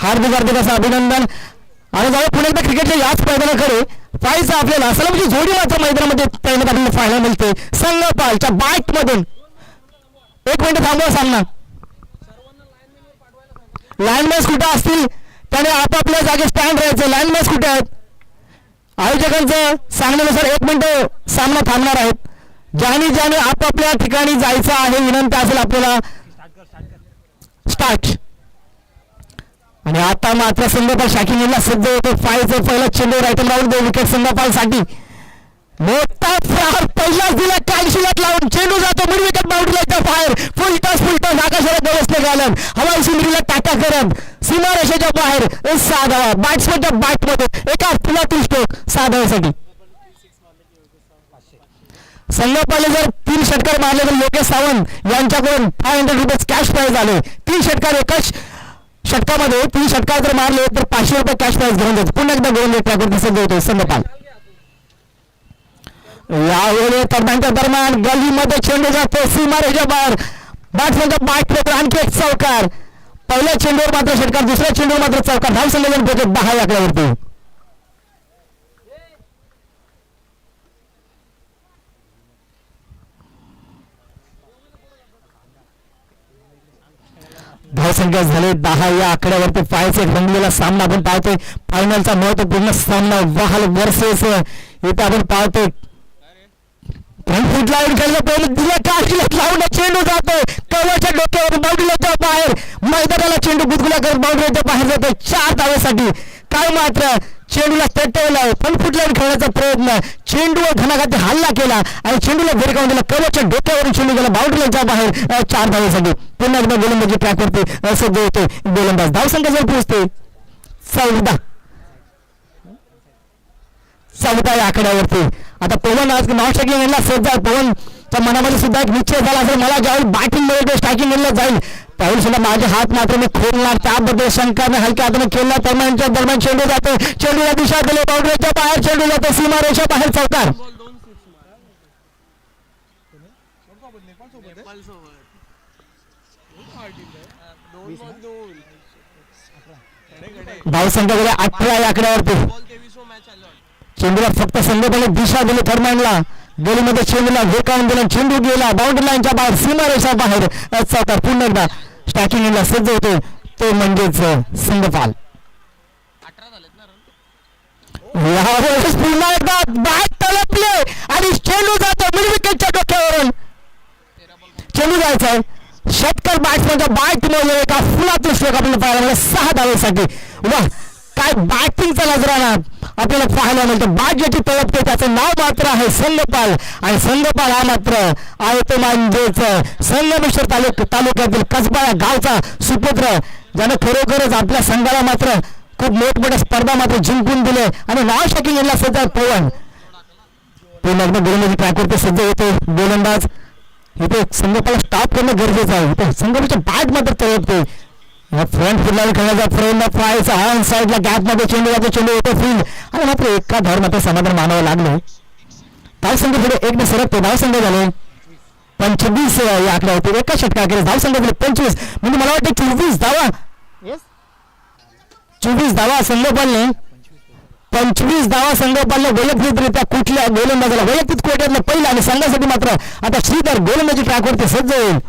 हार्दिक हार्दिक असं अभिनंदन. आणि जाऊ पुन्हा एकदा क्रिकेटच्या याच मैदानाकडे पाहायचं आपल्याला. असं म्हणजे जोडी मात्र मैदानामध्ये पहिल्यांदा आपल्याला पाहायला मिळते. संगपालच्या बॅट मधून 1 मिनिट थांबवा सामना. लाईनमॅन्स कुठे असतील त्याने आपापल्या जागे स्टँड राहायचं. लाईनमॅन्स कुठे आहेत आयोजकांचं सांगण्यानुसार 1 मिनिट सामना थांबणार आहेत. ज्याने आपापल्या ठिकाणी जायचं आहे विनंती असेल आपल्याला. स्टार्ट. आणि आता मात्र संगपाल शाकिनीला सज्ज होतो. फायचं पहिला चेंडू रायटम राऊंड 2 विकेट संगपालसाठी. मोठा प्रहार पहिलाच दिला कालशिलात लावून चेंडू जातो मिड विकेट बाउंड्रीला बाहेर. फुल टॉस आकाशाला व्यवस्था घालत हवाई सुंदरीला टाटा करत सीमारेषेच्या बाहेर 6 धावा. बॅट्समनच्या बॅटमध्ये एका फुलातील स्ट्रोक 6 धावासाठी. संगपालने जर 3 षटकार मारले तर योगेश सावंत यांच्याकडून 500 रुपये कॅश प्राइज आले. 3 षटकार एकाच षटकामध्ये 3 षटकार जर मारले तर 500 रुपये कॅश प्राइज घेऊन जातो. पुन्हा एकदा गोलंदाज ट्रॅकवर सज्ज होतो संगपाल. यावेळी तरुणांच्या दरम्यान गलीमध्ये चेंडू जातो सीमारेषेच्या बाहेर. बॅट्समनच्या बॅटमध्ये आणखी एक चौकार. पहिल्या चेंडूवर मात्र षटकार, दुसऱ्या चेंडूवर मात्र चौकार. धाव संयोजन 10 आकड्यावरती. धावसंख्या झाले 10 या आकड्यावरती. पाहायचे रंगलेला सामना आपण पाहतोय. फायनलचा महत्वपूर्ण सामना वाहल वर्सेस इथे आपण पाहतोय. फ्रंट लाईन खेळलं दिला काशीला लावून चेंडू जातोय कवच्या डोक्यावर बाउंड्रीच्या बाहेर. मैदानाला चेंडू गुदगुला करत बाउंड्रीच्या बाहेर जातोय 4 धावेसाठी. काय मात्र चेंडूला तटवलाय. फ्रंट लाईन खेळण्याचा प्रयत्न. चेंडूवर घणाघाती हल्ला केला आणि चेंडूला भिरकावून दिला. कवच्या डोक्यावरून चेंडू गेला बाउंड्रीच्या बाहेर 4 धावेसाठी. पुन्हा एकदा गोलंदाजी ट्रॅकवरती सज्ज होते गोलंदाज. धावसंख्या जर पोहोचते 14 या आकड्यावरती. आता पवन आज नाव स्ट्रायकिंग सज्ज आहे. पवनच्या मनामध्ये सुद्धा एक निश्चय झाला असेल मला ज्यावेळी बॅटिंग मिळेल स्ट्रायकिंग जाईल त्यावेळी सुद्धा माझे हात मात्र मी खोलणार. त्याबद्दल शंकाने हलक्या हाताने खेळणार. दरम्यानच्या दरम्यान चेंडू जातो. चेंडूला दिशा दिली बाउंड्रीच्या बाहेर. चेंडू जातो सीमारेषा बाहेर चौकार. धावसंख्या झाली 18 या आकड्यावरती. चेंडूला फक्त संघाने दिशा दिली. थर्मॅनला गोलीमध्ये चेंडूला वेकावून दिला. चेंडू गेला बाउंड्री लाईनच्या बाहेर सीमारेषा बाहेर चौकार. पुन्हा एकदा स्ट्रायकिंगला सज्ज होतो तो म्हणजेच संगपाल. यावेळेस पुन्हा एकदा बॅट तलपले आणि चेंडू जातो मिड विकेटच्या डोक्यावरून. चेंडू जायचा आहे षटकार बॅट्समनच्या बॅटमध्ये एका फुलातून स्ट्रोक आपल्याला पाहायला मिळाला 6 धावेसाठी. वा काय बॅटिंगचा नजराणा आपल्याला पाहायला मिळतं. बॅट ज्याची तळपते त्याचं नाव मात्र आहे संगपाल. आणि संगपाल हा मात्र आहे तो म्हणजेच संगमेश्वर तालुक्यातील कसबा या गावचा सुपुत्र ज्यानं खरोखरच आपल्या संघाला मात्र खूप मोठमोठ्या स्पर्धा मात्र जिंकून दिले. आणि नाव शकिंग यांना सज्ज पवन. पुन्हा एकदा गोलंदाजी ट्रॅकवरती सज्ज होते गोलंदाज. इथे संगपाला स्टॉप करणं गरजेचं आहे. इथे संगमेच्या बॅट मात्र तळपते. फ्रंट फुटला खेळण्याचा प्रयत्न पाहायचा. ऑन साईडला गॅप मध्ये चेंडू जातो. चेंडू होतो फील्ड आणि मात्र एका धाव मात्र समाधान मानावं लागलं. धावसंख्या पुढे 1 सरकते. धावसंख्या झाले 25 या आकड्यावरती. एका षटकाखेरीस धावसंख्या झाली 25. म्हणजे मला वाटतं 24 धावा. 24 धावा संगपालने. 25 धावा संगपालने वैयक्तिकरित्या कुठल्या गोलंदाजाला वैयक्तिक कोट्यातलं पहिलं. आणि संघासाठी मात्र आता श्रीधर गोलंदाजी ट्रॅकवरती सज्ज होईल.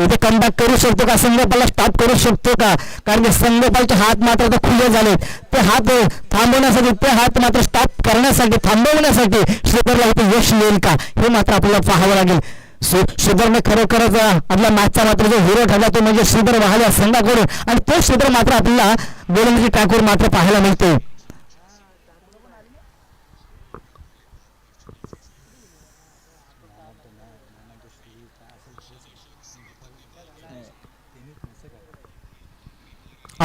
इथे कमबॅक करू शकतो का संगपालला स्टॉप करू शकतो का. कारण की संगपालचे हात मात्र आता खुले झालेत. ते हात थांबवण्यासाठी ते हात मात्र स्टॉप करण्यासाठी थांबवण्यासाठी श्रीधरला इथे यश येईल का हे मात्र आपल्याला पाहावं लागेल. श्रीधरने खरोखरच आपल्या मॅचचा मात्र जो हिरो ठरला तो म्हणजे श्रीधर वाहल्या संघाकडून. आणि तो श्रीधर मात्र आपल्याला गोलंदाजी ट्रॅकवर मात्र पाहायला मिळतो.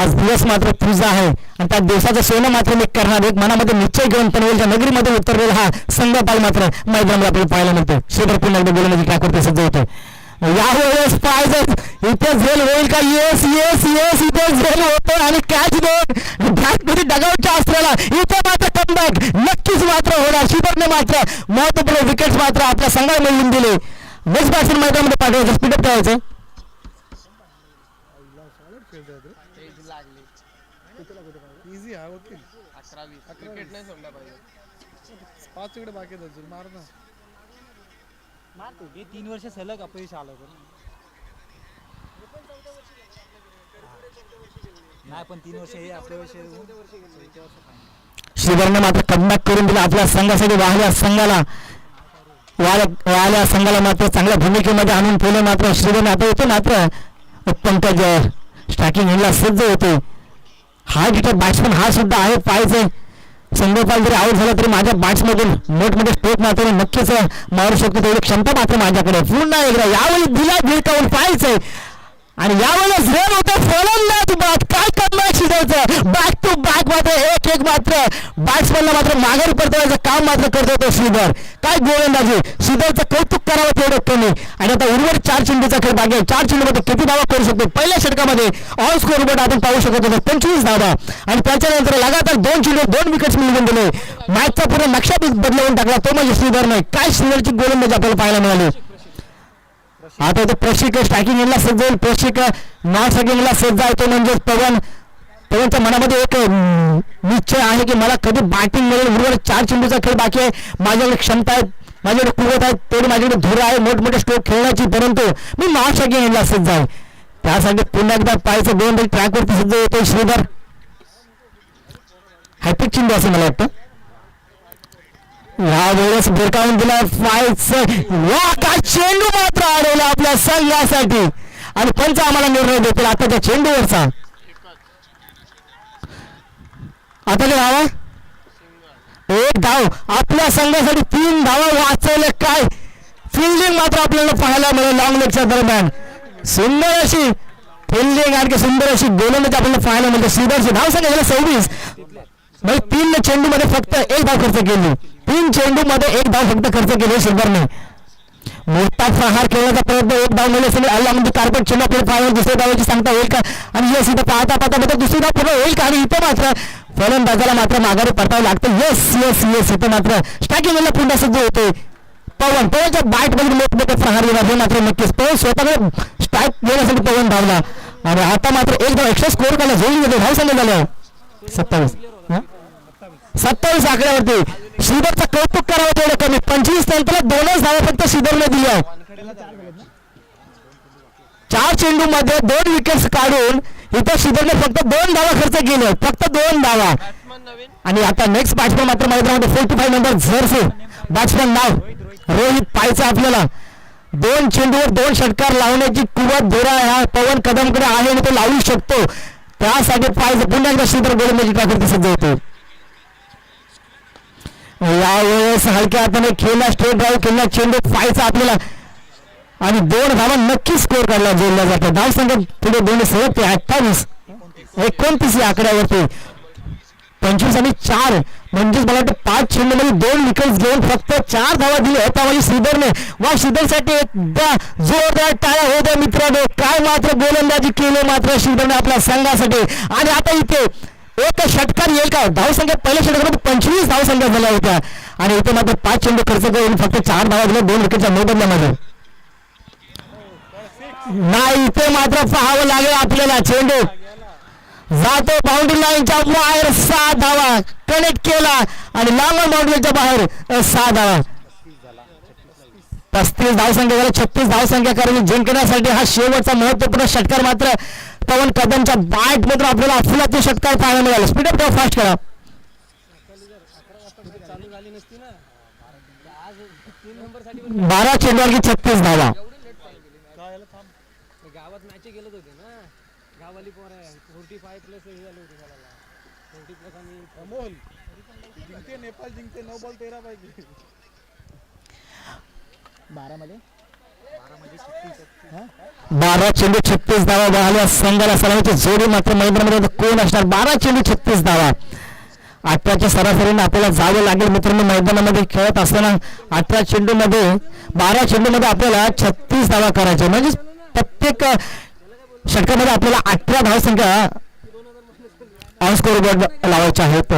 आज दिवस मात्र तुझा आहे आणि त्या दिवसाचं सोनं मात्र मी करणार. एक मनामध्ये निश्चय घेऊन पनवेलच्या नगरीमध्ये उतरलेला हा संगपाल मात्र मैदानामध्ये आपल्याला पाहायला मिळतो. शेटर पुन्हा एकदा गोलंदाजी ट्रॅकवरती सज्ज होतो. यावेळेस पाहिजे इथे झेल होईल का. येस येस येस इथे झेल होतो आणि कॅच दोन बॅटमध्ये डगाऊटच्या असलेला इथे मात्र कमबॅक नक्कीच मात्र होणार. शेटरने मात्र महत्वपूर्ण विकेट्स मात्र आपल्या संघाला मिळवून दिले. बेस्ट बॅट्समन मैदानामध्ये पाठवायचं स्पीडअप करायचं. इझी हा वकील 11-20 विकेट नाही सोडल्या पाहिजे. 5 विकेट बाकी आहेत अजून मार ना. मारतो ते 3 वर्ष सलग अपयश आलं होतं नाही पण 3 वर्ष हे अपयश श्रीधरने मात्र कमबॅक करून दिला आपल्या संघासाठी. वाहल्या संघाला मात्र चांगल्या भूमिकेमध्ये आणून ठेवलं. मात्र श्रीधरने आता येतो मात्र पंकज स्ट्रायकिंग ह्याला सज्ज होते. हा हिटर बॅट्समन हा सुद्धा आहे. पाहायचे संगोपाल जरी आऊट झाला तरी माझ्या बॅट्समधून मोठमोठे स्ट्रोक मात्र नक्कीच मारू शकतो तेवढी क्षमता मात्र माझ्याकडे. पुन्हा एकदा यावेळी दिला भिडकावून पाहायचंय आणि यावेळेस रन होतं फलंदाज बाद. काय करणार श्रीधरचं बॅक टू बॅक मात्र एक मात्र बॅट्समॅनला मात्र माघारी परतवायचं काम मात्र करत होतो श्रीधर. काय गोलंदाजी श्रीधरचं कौतुक करावं तेवढं कमी. आणि आता उर्वरित 4 चेंडूचा खेळ बाकी आहे. 4 चेंडूमध्ये किती धावा करू शकतो. पहिल्या षटकामध्ये ऑन स्कोर बोर्ड आपण पाहू शकत होतो 25 धावा आणि त्याच्यानंतर लगातार 2 चेंडू 2 विकेट्स मिळवून दिले. मॅचचा पूर्ण नक्षा बदलवून टाकला तो म्हणजे श्रीधर नाही. काय श्रीधरची गोलंदाजी आपल्याला पाहायला मिळाली. आता तो प्रशिक्षक स्ट्रायकिंगला सज्ज होईल. प्रशिक्षक नॉन स्ट्रायकिंगला सज्ज आहे तो म्हणजे पवनच्या मनामध्ये एक निश्चय आहे की मला कधी बॅटिंग मिळेल. उर्वरित 4 चेंडूचा खेळ बाकी आहे. माझ्याकडे क्षमता आहे माझ्याकडे कुवत आहे तेवढी माझ्याकडे धुरा आहे मोठमोठे स्ट्रोक खेळण्याची. परंतु मी नॉन स्ट्रायकिंगला सज्ज आहे. त्यासाठी पुन्हा एकदा पाहायचं 2 ट्रॅकवरती सज्ज होतो श्रीधर. हॅट्रिक चेंडू असं मला वाटतं. या वेळेस भिरकावून दिला का चेंडू मात्र अडवला आपल्या संघासाठी आणि पंच आम्हाला निर्णय देतील आता त्या चेंडूवरचा. आता काय धावा 1 धाव आपल्या संघासाठी 3 धावा वाचवले. काय फिल्डिंग मात्र आपल्याला पाहायला मिळेल लॉंग लेगच्या दरम्यान. सुंदर अशी फिल्डिंग आणखी सुंदर अशी गोलंदाजी आपल्याला पाहायला मिळते. श्रीधरची धाव संख्या 26 म्हणजे 3 चेंडू मध्ये फक्त 1 धाव खर्च केली. 3 चेंडू मध्ये 1 धाव फक्त खर्च केली श्रीधरने. मोठा प्रहार खेळण्याचा प्रयत्न 1 धाव मिळेल अल्ला म्हणजे कार्पेट चेंडू आपल्याला पाहायला दुसऱ्या धावाची सांगता होईल का आणि यस इथं पाहता पाहता दुसरी धाव पूर्ण होईल का. आणि इथं मात्र फलंदाजाला मात्र माघारी परतावं लागतं. येस येस येस इथं मात्र स्ट्रायकिंगला पुन्हा सज्ज होते पवनच्या बॅटमध्ये मोठमोठे प्रहार येणार हे मात्र नक्कीच. पवन स्वतःकडे स्ट्राईक घेण्यासाठी पवन धावला आणि आता मात्र 1 धाव एक्स्ट्रा स्कोर करायला जोडली गेले. धाव संख्या झाल्या 27 आकड्यावरती. श्रीधरचं कौतुक करावं तेवढं कमी. 25 नंतर 2च धावा फक्त श्रीधरने दिल्या. 4 चेंडू मध्ये 2 विकेट्स काढून इथं श्रीधरने फक्त 2 धावा खर्च केले. फक्त 2 धावा. आणि आता नेक्स्ट बॅट्समॅन मात्र मैदानामध्ये 45 नंबर झरसे बॅट्समॅन नाव रोहित पाहायचं आपल्याला. 2 चेंडूवर 2 षटकार लावण्याची कुवत धुरा ह्या पवन कदमकडे आहे आणि तो लावू शकतो. त्यासाठी पाहायचं पुन्हा एकदा श्रीधर गोलंदाजी टाकून सज्ज होते. यावेळेस हलक्या हाताने खेळला स्ट्रेट ड्राईव्ह केला चेंडू पाहायचा आपल्याला आणि 2 धावा नक्की स्कोर काढला जोडला जातो. धाव संख्या पुढे 2 सरकते 28 29 या आकड्यावरती. 25 आणि 4 म्हणजेच मला वाटतं 5 चेंडूमध्ये 2 विकेट्स घेऊन फक्त 4 धावा दिल्या होता म्हणजे श्रीधरने. वा श्रीधरसाठी एकदा जोरदार टाळ्या होत्या मित्रांनो. काय मात्र गोलंदाजी केली मात्र श्रीधरने आपल्या संघासाठी. आणि आता इथे एक षटकार येईल का. धाव संख्या पहिल्या षटकामध्ये 25 धाव संख्या झाल्या होत्या आणि इथे मात्र 5 चेंडू खर्च करून फक्त 4 धावा दिल्या 2 विकेटच्या मोबदल्यामध्ये. नाही इथे मात्र पाहावं लागेल आपल्याला. चेंडू जातो बाउंड्री लाईनच्या बाहेर 6 धावा कनेक्ट केला आणि लांब बाउंड्रीच्या बाहेर 6 धावा. 35 धाव संख्या झाला 36 धाव संख्या कारण जिंकण्यासाठी हा शेवटचा महत्वपूर्ण षटकार मात्र पवन कदमच्या बॅट मधून आपल्याला अफलातून षटकार पाहायला मिळाला. स्पीड अप करा फास्ट करा. 12 चेंडूवर 36 धावा. गावात मॅच गेलत होते ना गावाली पोर 45 प्लस हे झाले होते मला 40 प्लस आणि अमोल जिंकते नेपाळ जिंकते 9 बॉल 13 पाहिजे 12 मध्ये 12 चेंडू 36 धावा बहाल्या संघाला सलामीची जोडी मात्र मैदानामध्ये कोण असणार. 12 चेंडू 36 धावा. 18च्या सरासरीने आपल्याला जावं लागेल मित्रांनो. मैदानामध्ये खेळत असताना 18 चेंडूमध्ये 12 चेंडूमध्ये आपल्याला 36 धावा करायच्या म्हणजे प्रत्येक षटकामध्ये आपल्याला 18 धाव संख्या ऑन स्कोर बोर्ड लावायच्या आहेत.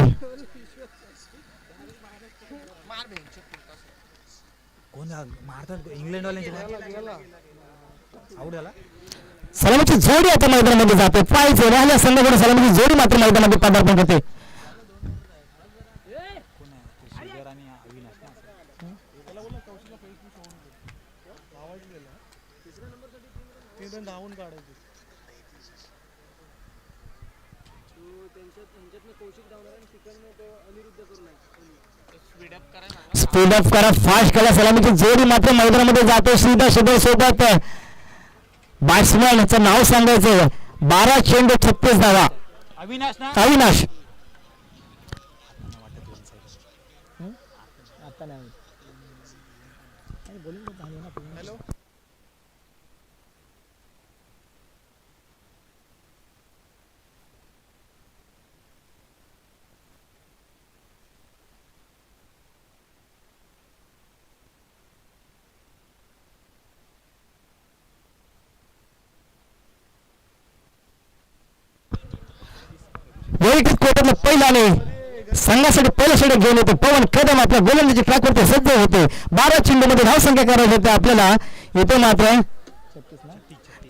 कोण मारतात इंग्लंड वाल्यांचे आउट झाला. सलामीची जोडी आता मैदानामध्ये जाते. पाहिजे राहिल्या संघाकडून सलामीची जोडी मात्र मैदानामध्ये पदार्पण करते. कोण आहे ते श्रीधर आणि अविनाश ना असं. त्याला बोला कौशिकला पैकी सोडून दे. आवाज गेला ते पण धावून काढायचे. स्पीड अप करा, फास्ट करा. सलामीची जोडी मात्र मैदानामध्ये जाते. श्रीधर सोबत बॅट्समॅनचं नाव सांगायचं. 12 चेंडू 36 धावा. अविनाश ना अविनाश आता नाही हॅलो वैयक्तिक कोर्टातलं पहिल्याने संघासाठी पहिलं षटक घेऊन येते पवन कदम. आपल्या गोलंदाजी ट्रॅकवरती सज्ज होते. 12 चेंडूमध्ये धावसंख्या करायची होते आपल्याला. इथे मात्र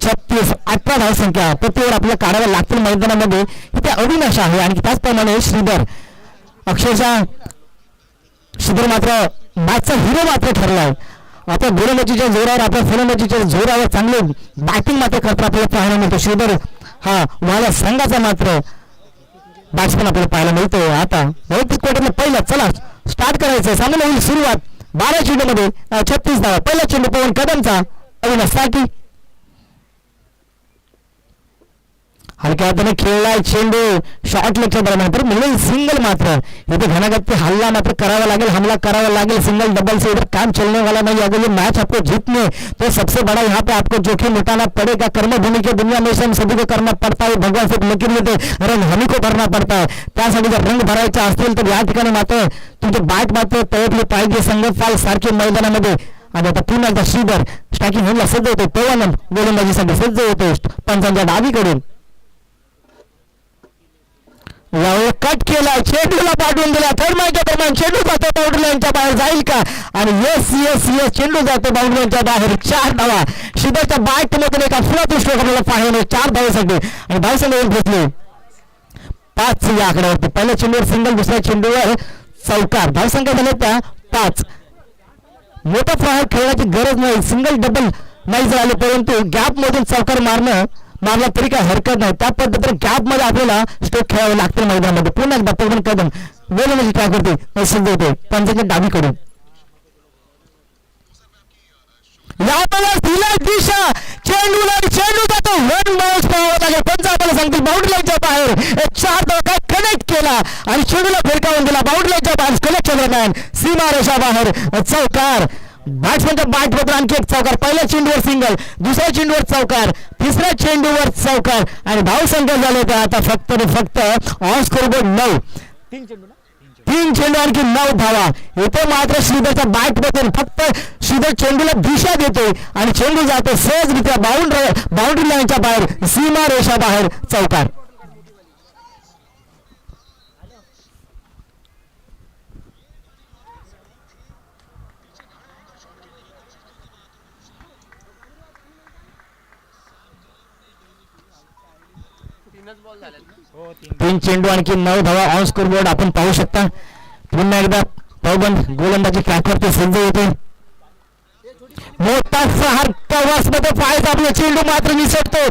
36 18 धावसंख्या प्रतिवर आपल्याला काढाव्या लागतील मैदानामध्ये. इथे अविनाश आहे आणि त्याचप्रमाणे श्रीधर. अक्षरशः श्रीधर मात्र मॅचचा हिरो मात्र ठरलाय. आपल्या गोलंदाजीच्या जोरावर, आपल्या फलंदाजीच्या जोरावर चांगले बॅटिंग मात्र करता आपल्याला पाहायला मिळतो. श्रीधर हा वाला संघाचा मात्र बॅट्समन आपल्याला पाहायला मिळतो. आता वैयक्तिक कोर्टातलं पहिलं चला स्टार्ट करायचं. सामना होईल सुरुवात. 12 चेंडूमध्ये 36 धावा. पहिला चेंडू पवन कदमचा अविनाशसाठी. हलक्या हाताने खेळलाय चेंडू शॉर्ट लेगच्या दरम्यान तर मिळेल सिंगल. मात्र इथे घनागत्ती हल्ला मात्र करावा लागेल, हमला करावा लागेल. सिंगल डबल से इधर काम चलने वाला नहीं. अगर ये मैच आपको जीतने तो सबसे बड़ा यहाँ पे आपको जोखिम उठाना पड़ेगा. कर्मभूमि की दुनिया में से हम सभी को करना पड़ता है. भगवान से लकीर देते रंग हमी को भरना पड़ता है. त्यासाठी जर रंग भरायचे असतील तर या ठिकाणी मात्र तुमचे बॅट मात्र तळपले पाहिजे. संघफाल सारखे मैदानामध्ये. आणि आता पुन्हा एकदा श्रीधर स्ट्रायकिंग होण्याला सज्ज होते. पवन गोलंदाजीसाठी सज्ज होते पंचांच्या डावीकडून. कट केला, चेंडूला पाठवून दिला. थर्ड मॅचच्या दरम्यान चेंडू जातो बाउंड्री लाईनच्या बाहेर जाईल का? आणि येस चेंडू जातो बाउंड्री लाईनच्या बाहेर. 4 धावा श्रीधरच्या बॅट मधून एका फुलादृष्ट आपल्याला पाहिजे 4 धावेसाठी. आणि धावसंख्या घेतले 5 या आकड्यावरती. पहिल्या चेंडूवर सिंगल, दुसऱ्या चेंडूवर चौकार. धावसंख्या झाल्या त्या 5. मोठा प्रहार खेळण्याची गरज नाही. सिंगल डबल नाही झाले परंतु गॅप मधून चौकार मारला तरी काय हरकत नाही. त्या पद्धतीने गॅप मध्ये आपल्याला स्ट्रोक खेळावे लागते मैदानामध्ये. पुन्हा एकदा पवन कदम गोलंदाजी ट्राय करते सिद्ध होते पंचांच्या डावीकडून. यावेळेस दिला दिशा चेंडूला. चेंडू जातो 1 माइल्स पर आवर. पंच आपल्याला सांगतील बाउंड्री लाईनच्या बाहेर 4 धावा कनेक्ट केला आणि चेंडूला फिरकावून दिला बाउंड्री लाईनच्या बाहेर. कनेक्शन दरम्यान सीमा रेषा बाहेर चौकार. बॅट्समॅनच्या बॅट वर आणखी एक चौकार. पहिल्या चेंडूवर सिंगल, दुसऱ्या चेंडूवर चौकार, तिसऱ्या चेंडूवर चौकार. आणि धावसंख्या झाले तर आता फक्त ऑन स्कोरबोर्ड 9. 3 चेंडू आणखी 9 धावा. इथे मात्र श्रीधरच्या बॅट मधून फक्त श्रीधर चेंडूला दिशा देतोय आणि चेंडू जातो सहजरित्या बाउंड्री लाईनच्या बाहेर. सीमा रेषा बाहेर चौकार. हो 3 चेंडू आणखी 9 धावा ऑन स्कोर बोर्ड आपण पाहू शकता. पुन्हा एकदा पवन गोलंदाजी ट्रॅकवरती सज्ज होते. मोठा प्रहार मध्ये पाहायचा. आपला चेंडू मात्र निसटतोय.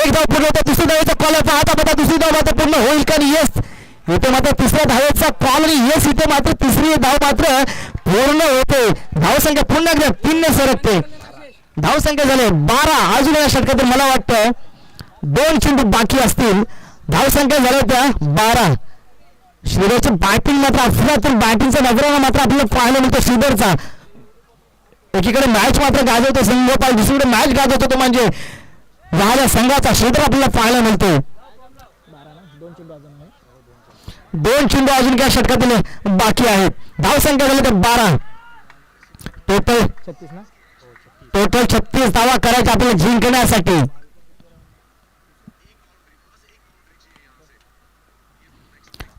एक धाव पूर्ण होता. दुसरी धावेचा कॉल पाहता दुसरी धाव मात्र पूर्ण होईल का? येस इथे मात्र तिसऱ्या धावेचा कॉल आणि येस इथे मात्र तिसरी धाव मात्र पूर्ण होते. धावसंख्या पुन्हा एकदा 3 ने सरकते. धावसंख्या झाले 12. अजून या षटकात मला वाटतं 2 चेंडू बाकी असतील. धावसंख्या झाल्या त्या 12. श्रीधरची बॅटिंग मात्र अफलातून बॅटिंगचा नजराणा मात्र आपल्याला पाहायला मिळतो श्रीधरचा. एकीकडे मॅच मात्र गाजवतो संघपाल, दुसरीकडे मॅच गाजवतो तो म्हणजे राहिल्या संघाचा श्रीधर आपल्याला पाहायला मिळतो. 2 चेंडू अजून या षटकातील बाकी आहेत. धावसंख्या झाली तर 12. टोटल 36 धावा करायच्या आपल्याला जिंकण्यासाठी.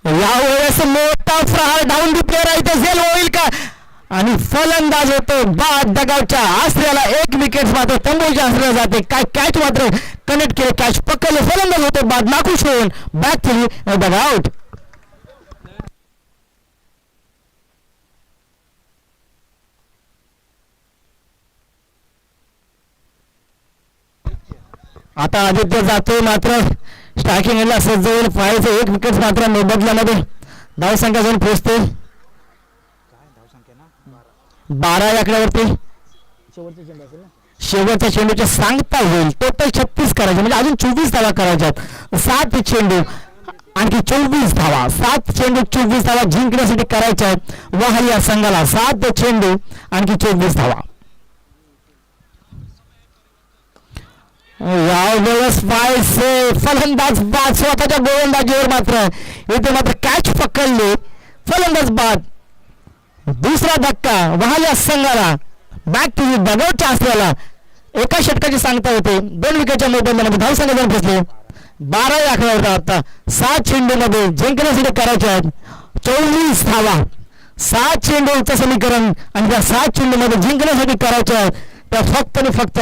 यावेळेस मोठा प्रहार डाऊन दी प्लेअर आहे. झेल होईल का? आणि फलंदाज होतो बाद डगावच्या आश्रयाला. 1 विकेट मात्र तंबूच्या आश्रयाला जाते. काय कॅच मात्र कनेक्ट केले, कॅच पकडले, फलंदाज होते बाद, नाखुश होऊन बॅक केली बघा आउट. आता आदित्य जातोय मात्र स्ट्रायकिंगला सज्ज होईल, पाहायचं एक विकेट मात्र मोबदल्यामध्ये धावसंख्या जाऊन पोहोचते 12 आकड्यावरती. शेवटच्या चेंडूच्या सांगता होईल, टोटल 36 करायचे म्हणजे अजून 24 धावा करायच्यात. 7 चेंडू आणखी 24 धावा, 7 चेंडू 24 धावा जिंकण्यासाठी करायच्या आहेत वाहल या संघाला. 7 चेंडू आणखी 24 धावा. यावेळेस फलंदाज बाद, स्वतःच्या गोलंदाजीवर मात्र इथे मात्र कॅच पकडले, फलंदाज बाद. दुसरा धक्का वाहल्या संघाला, बॅक टू बगवच्या असलेला एका षटकाची सांगता होते. 2 विकेटच्या मोबाईलमध्ये धावसंख्या जाऊन पोहोचले 12 आकड्यावर. आता 7 चेंडूमध्ये जिंकण्यासाठी करायचे आहेत 24 धावा. 7 चेंडूचं समीकरण आणि त्या 7 चेंडूमध्ये जिंकण्यासाठी करायचे आहेत त्या फक्त आणि फक्त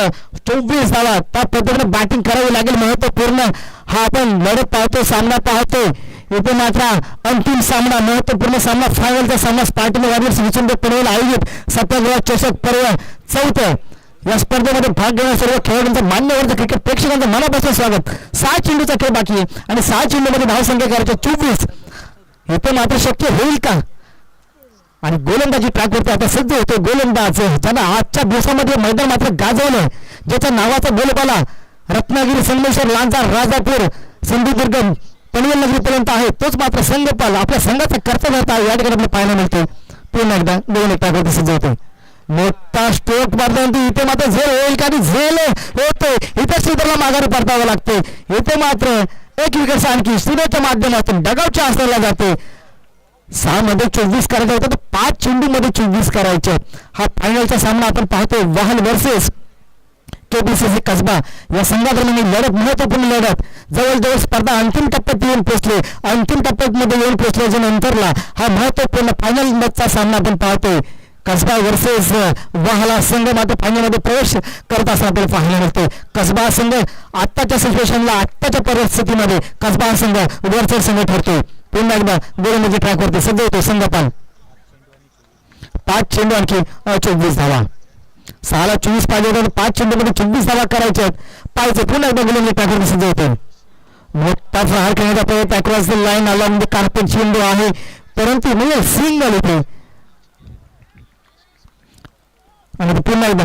24 धावा. त्या पद्धतीने बॅटिंग करावी लागेल. महत्वपूर्ण हा आपण लढत पाहतो, सामना पाहतो. इथे मात्र अंतिम सामना, महत्वपूर्ण सामना, फायनलचा सामना स्पार्टन वॉरियर्स विचंद पुणेला आयोजित सत्याग्रह चषक पर्व 4 या स्पर्धेमध्ये भाग घेणाऱ्या सर्व खेळाडूंचं मान्यवर क्रिकेट प्रेक्षकांचं मनापासून स्वागत. 6 चेंडूचा खेळ बाकी आहे आणि 6 चेंडूमध्ये धावसंख्या करायच्या 24. इथे मात्र शक्य होईल का? आणि गोलंदाजी ट्रॅकवरती आता सज्ज होतो गोलंदाज, ज्यांना आजच्या दिवसामध्ये मैदान मात्र गाजवलं, ज्याच्या नावाचा बोलबाला रत्नागिरी, संगमेश्वर, लांजा, राजापूर, सिंधुदुर्ग, पनवेल नगरीपर्यंत आहे, तोच मात्र संघपाल आपल्या संघाचा कर्तव्य होता या ठिकाणी आपल्याला पाहायला मिळतो. पुन्हा एकदा गोलंदाजी ट्रॅकवरती सज्ज होतो. मोठा स्ट्रोक मारल्यानंतर इथे मात्र झेल होईल का? झेल होते. इथे श्रीधरला माघारी परतावं लागते. इथे मात्र एक विकेट आणखी श्रीधरच्या माध्यमातून डगावच्या असलेला जाते. 6 मध्ये 24 करायचे होते तर 5 चेंडू मध्ये 24 करायचे. हा फायनलचा सामना आपण पाहतोय वाहल वर्सेस केपीसीसी कसबा या संघादरम्यान लढत, महत्वपूर्ण लढत. जवळजवळ स्पर्धा अंतिम टप्प्यात येऊन पोहोचले. अंतिम टप्प्यामध्ये येऊन पोहोचल्याच्या नंतरला हा महत्वपूर्ण फायनल मॅचचा सामना आपण पाहतोय. कसबा वर्सेस वाहला संघ मात्र फायनलमध्ये प्रवेश करत असताना आपल्याला पाहायला मिळतो. कसबा संघ आत्ताच्या सिच्युएशनला, आत्ताच्या परिस्थितीमध्ये कसबा संघ वरचा संघ ठरतो. पुन्हा एकदा गोलंदाजी ट्रॅकवरती सज्ज होतो संघपाल. 5 चेंडू आणखी 24 धावा. 6ला 24 पाहिजे होते, 5 चेंडूमध्ये 24 धावा करायच्या आहेत. पाहिजे पुन्हा एकदा गोलंदाजी ट्रॅकवरती सज्ज होते. मोठा प्रहार खेळण्याचा प्रयत्न अक्रॉस द लाईन आला म्हणजे कार्पेट चेंडू आहे, परंतु म्हणजे सिंगल होते. आणि पुन्हा एकदा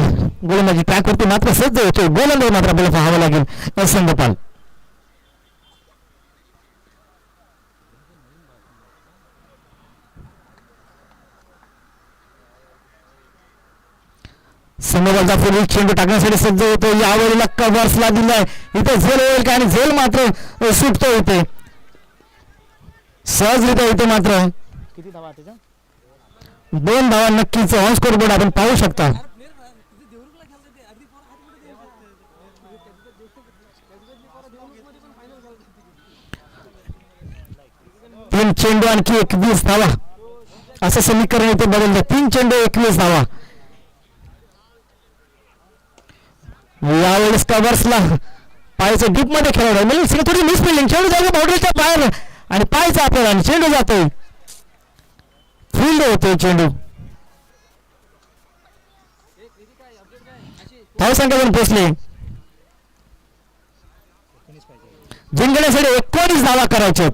गोलंदाजी ट्रॅकवरती मात्र सज्ज होतो. गोलंदाज मात्र आपल्याला पाहावं लागेल संघपाल. संघबालचा पूर्वी चेंडू टाकण्यासाठी सज्ज होतो. यावेळेला कव्हर्सला दिलाय. इथे झेल होईल का? आणि झेल मात्र सुटतो. इथे सहजरित्या इथे मात्र किती धावा त्याच्या? 2 धावा नक्कीच ऑन स्कोर बोर्ड आपण पाहू शकता. तीन चेंडू आणखी 21 धावा असं समीकरण इथे बदललं. 3 चेंडू 21 धावा. यावेळेस कव्हर्सला पायाच्या डीप मध्ये खेळायला म्हणजे थोडी मिसफिल्डिंग, चेंडू जागा बाउंड्रीच्या बाहेर आणि पायचा आपल्याला आणि चेंडू जातोय, फील्ड होतोय चेंडू. धावसंख्या पण पोचले. जिंकण्यासाठी 19 धावा करायचे.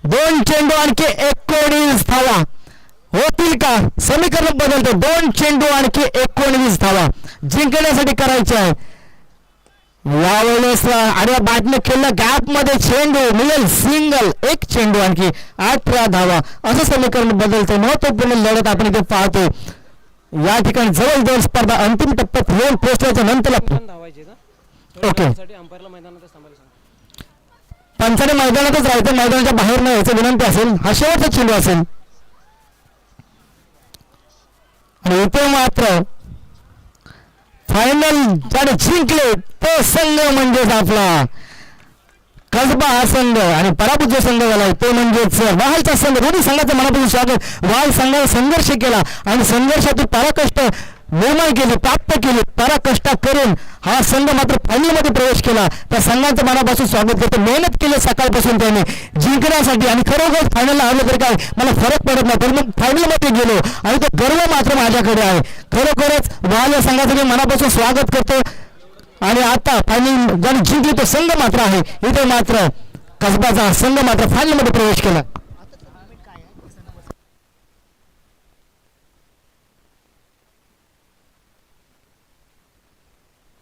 2 चेंडू आणखी 19 धावा होतील का? समीकरण बदलते. 2 चेंडू आणखी 19 धावा जिंकण्यासाठी करायचे आहे. यावेळेस आडव्या बॅटने खेळलं, गॅप मध्ये चेंडू मिळेल, सिंगल. 1 चेंडू आणखी 18 धावा असं समीकरण बदलते. महत्वपूर्ण लढत आपण इथे पाहतो. या ठिकाणी जवळजवळ स्पर्धा अंतिम टप्प्यात येऊन पोहोचल्याच्या नंतर ओके पंचाने मैदानातच राहायचं, मैदानाच्या बाहेर न यायचं विनंती असेल. हा शेवटचा चेंडू असेल. आणि इथे मात्र फायनल ज्याने जिंकले तो संघ म्हणजेच आपला कसबा हा संघ आणि पराभूत जो संघ झाला तो म्हणजेच वाहलचा संघ. दोन्ही संघाचं मनापासून स्वागत. वाहल संघाने संघर्ष केला आणि संघर्षातून पराकष्ट निर्माण केली, प्राप्त केली, पराकष्ट करून हा संघ मात्र फायनलमध्ये प्रवेश केला. त्या संघाचं मनापासून स्वागत करतो. मेहनत केली सकाळपासून त्याने जिंकण्यासाठी आणि खरोखर फायनलला हरलं तरी काय मला फरक पडत नाही, पण मग फायनलमध्ये गेलो आणि तो गर्व मात्र माझ्याकडे आहे. खरोखरच वाल या संघाचं मी मनापासून स्वागत करतो. आणि आता फायनल ज्याने जिंकली तो संघ मात्र आहे. इथे मात्र कसबाचा संघ मात्र फायनलमध्ये प्रवेश केला.